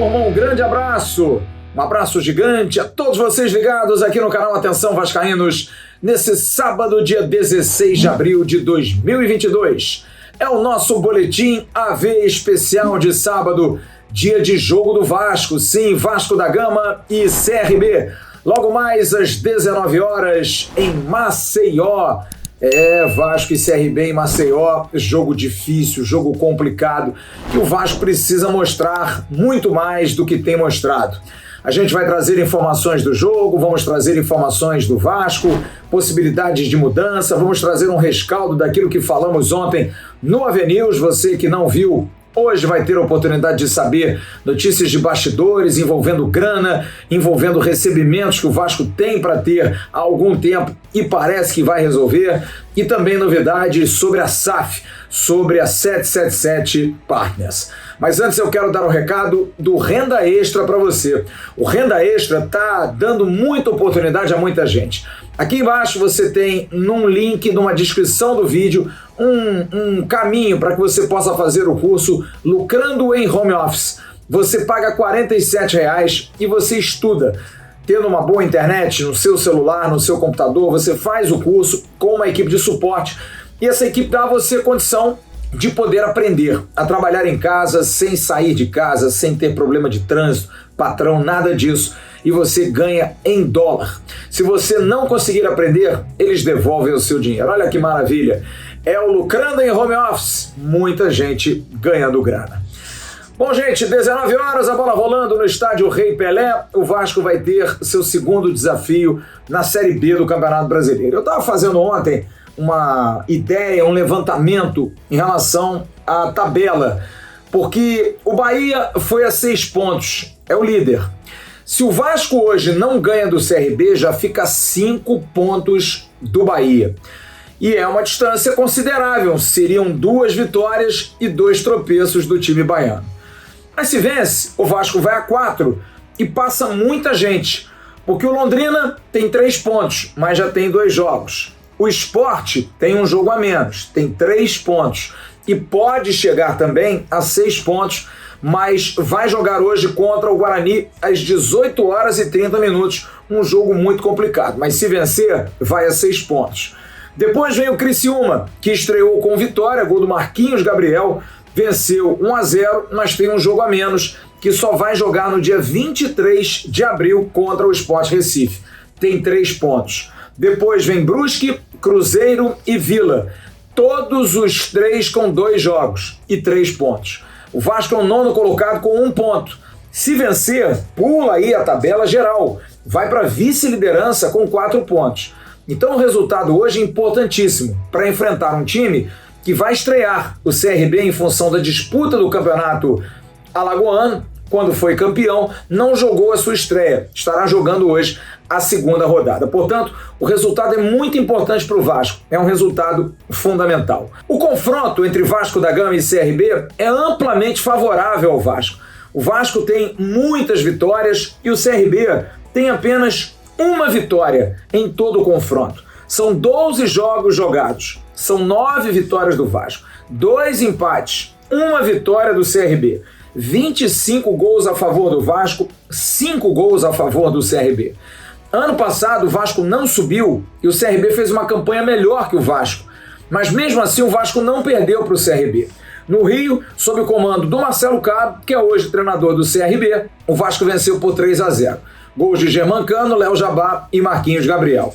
Um grande abraço, um abraço gigante a todos vocês ligados aqui no canal Atenção Vascaínos, nesse sábado, dia 16 de abril de 2022. É o nosso boletim AV especial de sábado, dia de jogo do Vasco, sim, Vasco da Gama e CRB. Logo mais às 19 horas em Maceió. Vasco e CRB em Maceió, jogo difícil, jogo complicado, que o Vasco precisa mostrar muito mais do que tem mostrado. A gente vai trazer informações do jogo, vamos trazer informações do Vasco, possibilidades de mudança, vamos trazer um rescaldo daquilo que falamos ontem no AV News. Você que não viu, hoje vai ter a oportunidade de saber notícias de bastidores envolvendo grana, envolvendo recebimentos que o Vasco tem para ter há algum tempo e parece que vai resolver, e também novidades sobre a SAF, sobre a 777 Partners. Mas antes eu quero dar um recado do Renda Extra para você. O Renda Extra está dando muita oportunidade a muita gente. Aqui embaixo você tem num link, numa descrição do vídeo, um caminho para que você possa fazer o curso Lucrando em Home Office. Você paga R$ 47,00 e você estuda. Tendo uma boa internet no seu celular, no seu computador, você faz o curso com uma equipe de suporte e essa equipe dá a você condição de poder aprender a trabalhar em casa, sem sair de casa, sem ter problema de trânsito, patrão, nada disso. E você ganha em dólar. Se você não conseguir aprender, eles devolvem o seu dinheiro. Olha que maravilha. É o Lucrando em Home Office. Muita gente ganhando grana. Bom, gente, 19 horas, a bola rolando no estádio Rei Pelé. O Vasco vai ter seu segundo desafio na Série B do Campeonato Brasileiro. Eu estava fazendo ontem uma ideia, um levantamento em relação à tabela, porque o Bahia foi a 6 pontos, é o líder. Se o Vasco hoje não ganha do CRB, já fica a 5 pontos do Bahia. E é uma distância considerável, seriam 2 vitórias e 2 tropeços do time baiano. Mas se vence, o Vasco vai a 4 e passa muita gente, porque o Londrina tem 3 pontos, mas já tem 2 jogos. O Sport tem um jogo a menos, tem 3 pontos e pode chegar também a 6 pontos, mas vai jogar hoje contra o Guarani às 18 horas e 30 minutos, um jogo muito complicado, mas se vencer, vai a 6 pontos. Depois vem o Criciúma, que estreou com vitória, gol do Marquinhos Gabriel, venceu 1-0, mas tem um jogo a menos, que só vai jogar no dia 23 de abril contra o Sport Recife, tem 3 pontos. Depois vem Brusque, Cruzeiro e Vila, todos os 3 com 2 jogos e 3 pontos. O Vasco é o 9º colocado com 1 ponto. Se vencer, pula aí a tabela geral, vai para vice-liderança com 4 pontos. Então o resultado hoje é importantíssimo para enfrentar um time que vai estrear o CRB em função da disputa do campeonato alagoano. Quando foi campeão, não jogou a sua estreia, estará jogando hoje a 2ª rodada. Portanto, o resultado é muito importante para o Vasco, é um resultado fundamental. O confronto entre Vasco da Gama e CRB é amplamente favorável ao Vasco. O Vasco tem muitas vitórias e o CRB tem apenas 1 vitória em todo o confronto. São 12 jogos jogados, são 9 vitórias do Vasco, 2 empates, 1 vitória do CRB. 25 gols a favor do Vasco, 5 gols a favor do CRB. Ano passado o Vasco não subiu e o CRB fez uma campanha melhor que o Vasco, mas mesmo assim o Vasco não perdeu para o CRB. No Rio, sob o comando do Marcelo Cabo, que é hoje treinador do CRB, o Vasco venceu por 3-0. Gols de Germancano, Léo Jabá e Marquinhos Gabriel.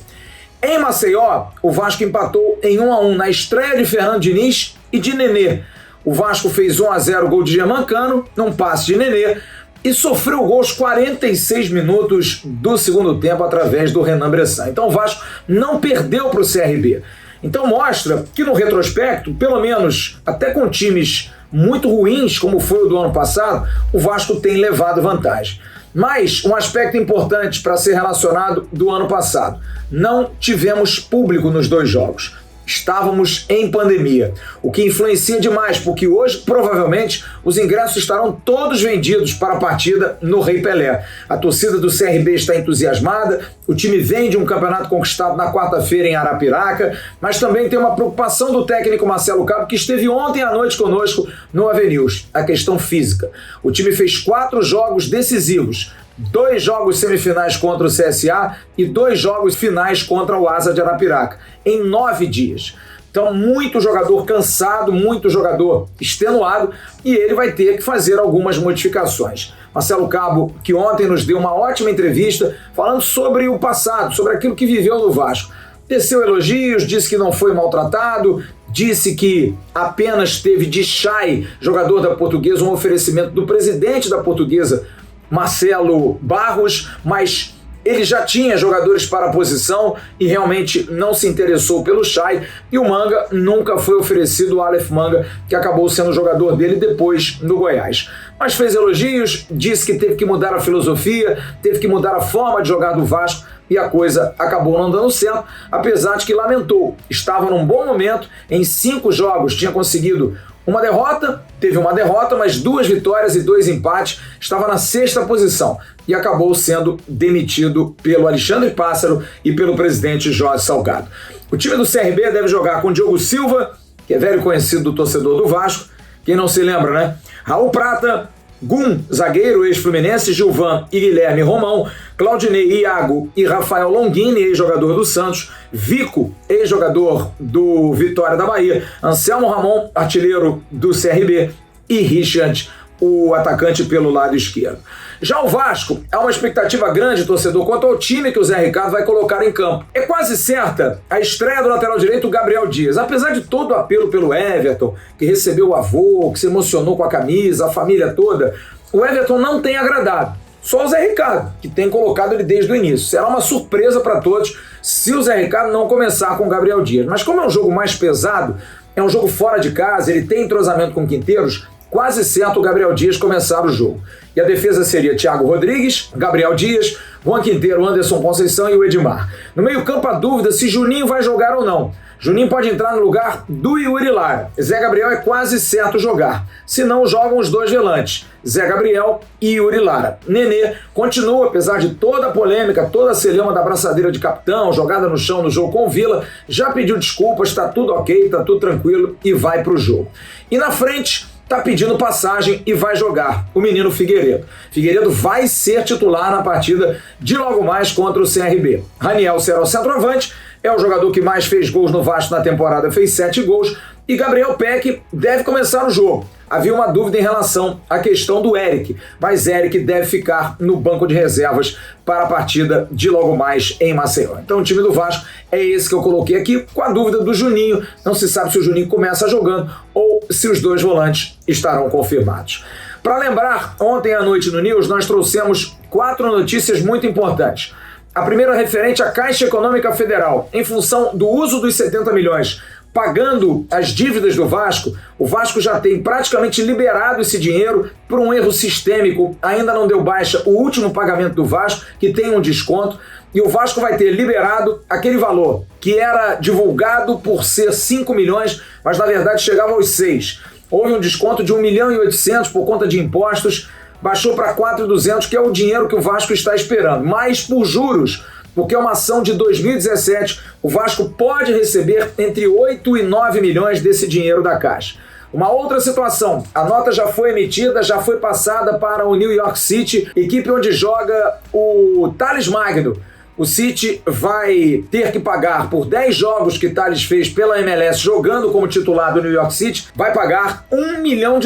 Em Maceió, o Vasco empatou em 1-1 na estreia de Fernando Diniz e de Nenê. O Vasco fez 1-0, gol de Germancano, num passe de Nenê, e sofreu gol aos 46 minutos do segundo tempo através do Renan Bressan. Então o Vasco não perdeu para o CRB. Então mostra que no retrospecto, pelo menos até com times muito ruins, como foi o do ano passado, o Vasco tem levado vantagem. Mas um aspecto importante para ser relacionado do ano passado: não tivemos público nos 2 jogos. estávamos em pandemia, o que influencia demais, porque hoje, provavelmente, os ingressos estarão todos vendidos para a partida no Rei Pelé. A torcida do CRB está entusiasmada, o time vem de um campeonato conquistado na quarta-feira em Arapiraca, mas também tem uma preocupação do técnico Marcelo Cabo, que esteve ontem à noite conosco no Avenews, a questão física. O time fez 4 jogos decisivos, 2 jogos semifinais contra o CSA e 2 jogos finais contra o Asa de Arapiraca, em 9 dias. Então, muito jogador cansado, muito jogador extenuado, e ele vai ter que fazer algumas modificações. Marcelo Cabo, que ontem nos deu uma ótima entrevista, falando sobre o passado, sobre aquilo que viveu no Vasco. Teceu elogios, disse que não foi maltratado, disse que apenas teve de Chay, jogador da Portuguesa, um oferecimento do presidente da Portuguesa, Marcelo Barros, mas ele já tinha jogadores para a posição e realmente não se interessou pelo Chay, e o Manga nunca foi oferecido, o Aleph Manga, que acabou sendo jogador dele depois no Goiás. Mas fez elogios, disse que teve que mudar a filosofia, teve que mudar a forma de jogar do Vasco, e a coisa acabou não dando certo, apesar de que lamentou. Estava num bom momento, em 5 jogos tinha conseguido uma derrota, teve uma derrota, mas 2 vitórias e 2 empates, estava na 6ª posição e acabou sendo demitido pelo Alexandre Pássaro e pelo presidente Jorge Salgado. O time do CRB deve jogar com Diogo Silva, que é velho conhecido do torcedor do Vasco, quem não se lembra, né? Raul Prata, Gum, zagueiro, ex-fluminense, Gilvan e Guilherme Romão, Claudinei, Iago e Rafael Longini, ex-jogador do Santos, Vico, ex-jogador do Vitória da Bahia, Anselmo Ramon, artilheiro do CRB, e Richard, o atacante pelo lado esquerdo. Já o Vasco, há uma expectativa grande, torcedor, quanto ao time que o Zé Ricardo vai colocar em campo. É quase certa a estreia do lateral direito, Gabriel Dias. Apesar de todo o apelo pelo Everton, que recebeu o avô, que se emocionou com a camisa, a família toda, o Everton não tem agradado. Só o Zé Ricardo, que tem colocado ele desde o início. Será uma surpresa para todos se o Zé Ricardo não começar com o Gabriel Dias. Mas como é um jogo mais pesado, é um jogo fora de casa, ele tem entrosamento com Quinteiros, quase certo o Gabriel Dias começar o jogo. E a defesa seria Thiago Rodrigues, Gabriel Dias, Juan Quinteiro, Anderson Conceição e o Edmar. No meio-campo, a dúvida se Juninho vai jogar ou não. Juninho pode entrar no lugar do Yuri Lara. Zé Gabriel é quase certo jogar. Se não, jogam os 2 volantes, Zé Gabriel e Yuri Lara. Nenê continua, apesar de toda a polêmica, toda a celeuma da abraçadeira de capitão, jogada no chão no jogo com o Vila, já pediu desculpas, está tudo ok, está tudo tranquilo e vai para o jogo. E na frente, tá pedindo passagem e vai jogar o menino Figueiredo. Figueiredo vai ser titular na partida de logo mais contra o CRB. Raniel será o centroavante, é o jogador que mais fez gols no Vasco na temporada, fez 7 gols, e Gabriel Peck deve começar o jogo. Havia uma dúvida em relação à questão do Eric, mas Eric deve ficar no banco de reservas para a partida de logo mais em Maceió. Então o time do Vasco é esse que eu coloquei aqui, com a dúvida do Juninho. Não se sabe se o Juninho começa jogando ou se os 2 volantes estarão confirmados. Para lembrar, ontem à noite no News nós trouxemos 4 notícias muito importantes. A primeira referente à Caixa Econômica Federal, em função do uso dos 70 milhões pagando as dívidas do Vasco, o Vasco já tem praticamente liberado esse dinheiro por um erro sistêmico. Ainda não deu baixa o último pagamento do Vasco, que tem um desconto, e o Vasco vai ter liberado aquele valor que era divulgado por ser 5 milhões, mas na verdade chegava aos 6. Houve um desconto de 1.800.000 por conta de impostos, baixou para 4.200, que é o dinheiro que o Vasco está esperando, mas por juros, porque é uma ação de 2017, o Vasco pode receber entre 8 e 9 milhões desse dinheiro da Caixa. Uma outra situação, a nota já foi emitida, já foi passada para o New York City, equipe onde joga o Thales Magno. O City vai ter que pagar por 10 jogos que Thales fez pela MLS jogando como titular do New York City, vai pagar $1 milhão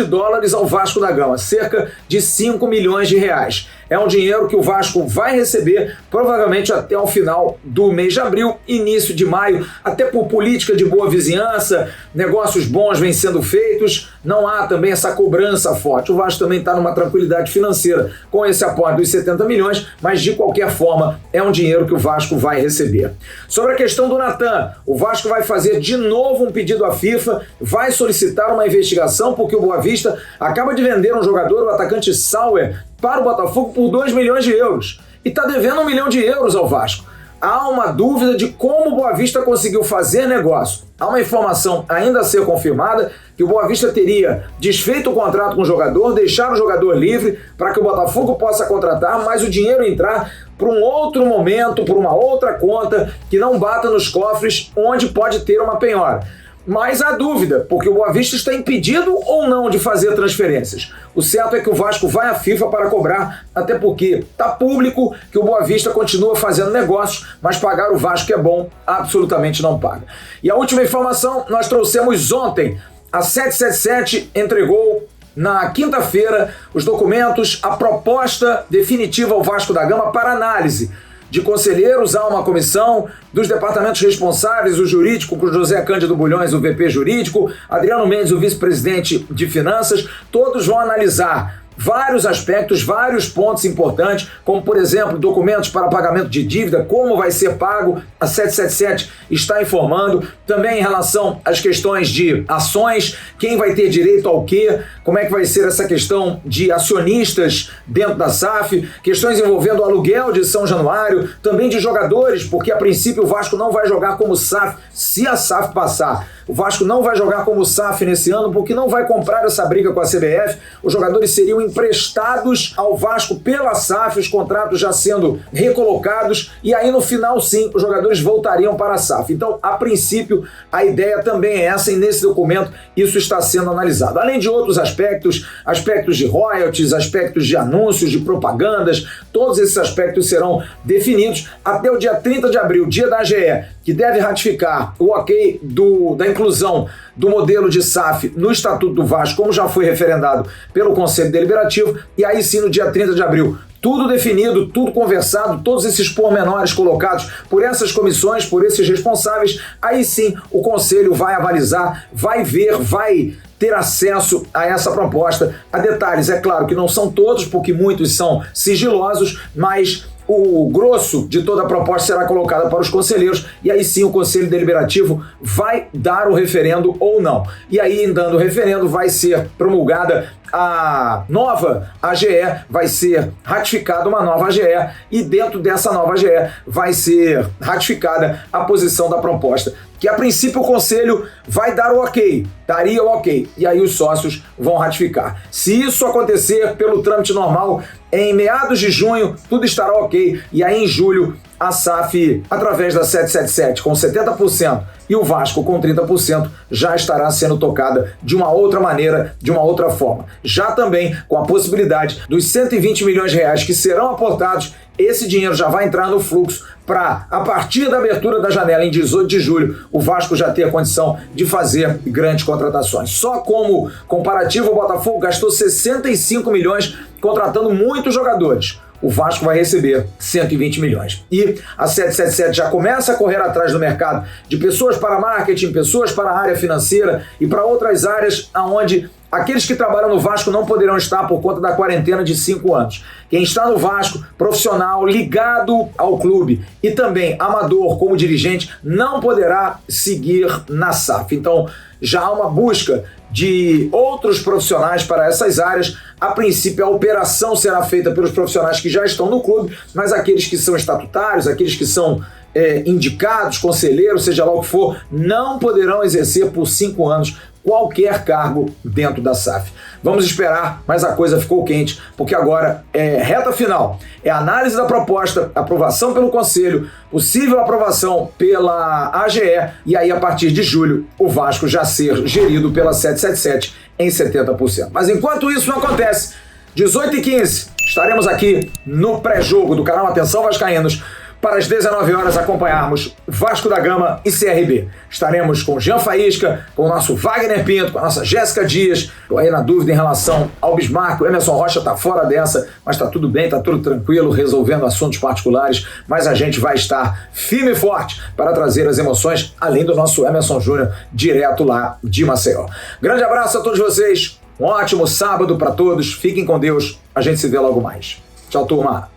ao Vasco da Gama, cerca de 5 milhões de reais. É um dinheiro que o Vasco vai receber provavelmente até o final do mês de abril, início de maio, até por política de boa vizinhança, negócios bons vêm sendo feitos, não há também essa cobrança forte. O Vasco também está numa tranquilidade financeira com esse aporte dos 70 milhões, mas de qualquer forma é um dinheiro que o Vasco vai receber. Sobre a questão do Natan, o Vasco vai fazer de novo um pedido à FIFA, vai solicitar uma investigação porque o Boa Vista acaba de vender um jogador, o atacante Sauer, para o Botafogo por 2 milhões de euros. E está devendo €1 milhão ao Vasco. há uma dúvida de como o Boa Vista conseguiu fazer negócio. Há uma informação ainda a ser confirmada que o Boa Vista teria desfeito o contrato com o jogador, deixar o jogador livre para que o Botafogo possa contratar, mas o dinheiro entrar para um outro momento, por uma outra conta que não bata nos cofres, onde pode ter uma penhora. Mas há dúvida, porque o Boa Vista está impedido ou não de fazer transferências. O certo é que o Vasco vai à FIFA para cobrar, até porque está público que o Boa Vista continua fazendo negócios, mas pagar o Vasco que é bom, absolutamente não paga. E a última informação nós trouxemos ontem. A 777 entregou na quinta-feira os documentos, a proposta definitiva ao Vasco da Gama para análise de conselheiros. Há uma comissão dos departamentos responsáveis, o jurídico com José Cândido Bulhões, o VP jurídico, Adriano Mendes, o vice-presidente de finanças, todos vão analisar vários aspectos, vários pontos importantes, como, por exemplo, documentos para pagamento de dívida, como vai ser pago, a 777 está informando, também em relação às questões de ações, quem vai ter direito ao quê, como é que vai ser essa questão de acionistas dentro da SAF, questões envolvendo o aluguel de São Januário, também de jogadores, porque a princípio o Vasco não vai jogar como SAF, se a SAF passar. O Vasco não vai jogar como SAF nesse ano porque não vai comprar essa briga com a CBF. Os jogadores seriam emprestados ao Vasco pela SAF, os contratos já sendo recolocados, e aí no final sim, os jogadores voltariam para a SAF. Então, a princípio, a ideia também é essa, e nesse documento isso está sendo analisado. Além de outros aspectos, aspectos de royalties, aspectos de anúncios, de propagandas, todos esses aspectos serão definidos até o dia 30 de abril, dia da AGE, que deve ratificar o ok da inclusão do modelo de SAF no Estatuto do Vasco, como já foi referendado pelo Conselho Deliberativo, e aí sim, no dia 30 de abril, tudo definido, tudo conversado, todos esses pormenores colocados por essas comissões, por esses responsáveis, aí sim o Conselho vai avalizar, vai ver, vai ter acesso a essa proposta. A detalhes, é claro que não são todos, porque muitos são sigilosos, mas o grosso de toda a proposta será colocada para os conselheiros, e aí sim o Conselho Deliberativo vai dar o referendo ou não. E aí, em dando o referendo, vai ser promulgada a nova AGE, vai ser ratificada uma nova AGE, e dentro dessa nova AGE vai ser ratificada a posição da proposta, que a princípio o Conselho vai dar o ok, daria o ok, e aí os sócios vão ratificar. Se isso acontecer pelo trâmite normal, em meados de junho, tudo estará ok, e aí em julho a SAF, através da 777, com 70%, e o Vasco com 30%, já estará sendo tocada de uma outra maneira, de uma outra forma. Já também com a possibilidade dos 120 milhões de reais que serão aportados, esse dinheiro já vai entrar no fluxo para, a partir da abertura da janela em 18 de julho, o Vasco já ter a condição de fazer grandes contratações. Só como comparativo, o Botafogo gastou 65 milhões contratando muitos jogadores. O Vasco vai receber 120 milhões. E a 777 já começa a correr atrás do mercado de pessoas para marketing, pessoas para a área financeira e para outras áreas onde aqueles que trabalham no Vasco não poderão estar por conta da quarentena de 5 anos. Quem está no Vasco, profissional, ligado ao clube e também amador como dirigente, não poderá seguir na SAF. Então, já há uma busca de outros profissionais para essas áreas. A princípio, a operação será feita pelos profissionais que já estão no clube, mas aqueles que são estatutários, aqueles que são indicados, conselheiros, seja lá o que for, não poderão exercer por 5 anos qualquer cargo dentro da SAF. Vamos esperar, mas a coisa ficou quente, porque agora é reta final, é análise da proposta, aprovação pelo Conselho, possível aprovação pela AGE, e aí a partir de julho o Vasco já ser gerido pela 777 em 70%. Mas enquanto isso não acontece, 18h15, estaremos aqui no pré-jogo do canal Atenção Vascaínos, para as 19 horas acompanharmos Vasco da Gama e CRB. Estaremos com Jean Faísca, com o nosso Wagner Pinto, com a nossa Jéssica Dias. Estou aí na dúvida em relação ao Bismarck. O Emerson Rocha está fora dessa, mas está tudo bem, está tudo tranquilo, resolvendo assuntos particulares. Mas a gente vai estar firme e forte para trazer as emoções, além do nosso Emerson Júnior, direto lá de Maceió. Grande abraço a todos vocês, um ótimo sábado para todos. Fiquem com Deus, a gente se vê logo mais. Tchau, turma!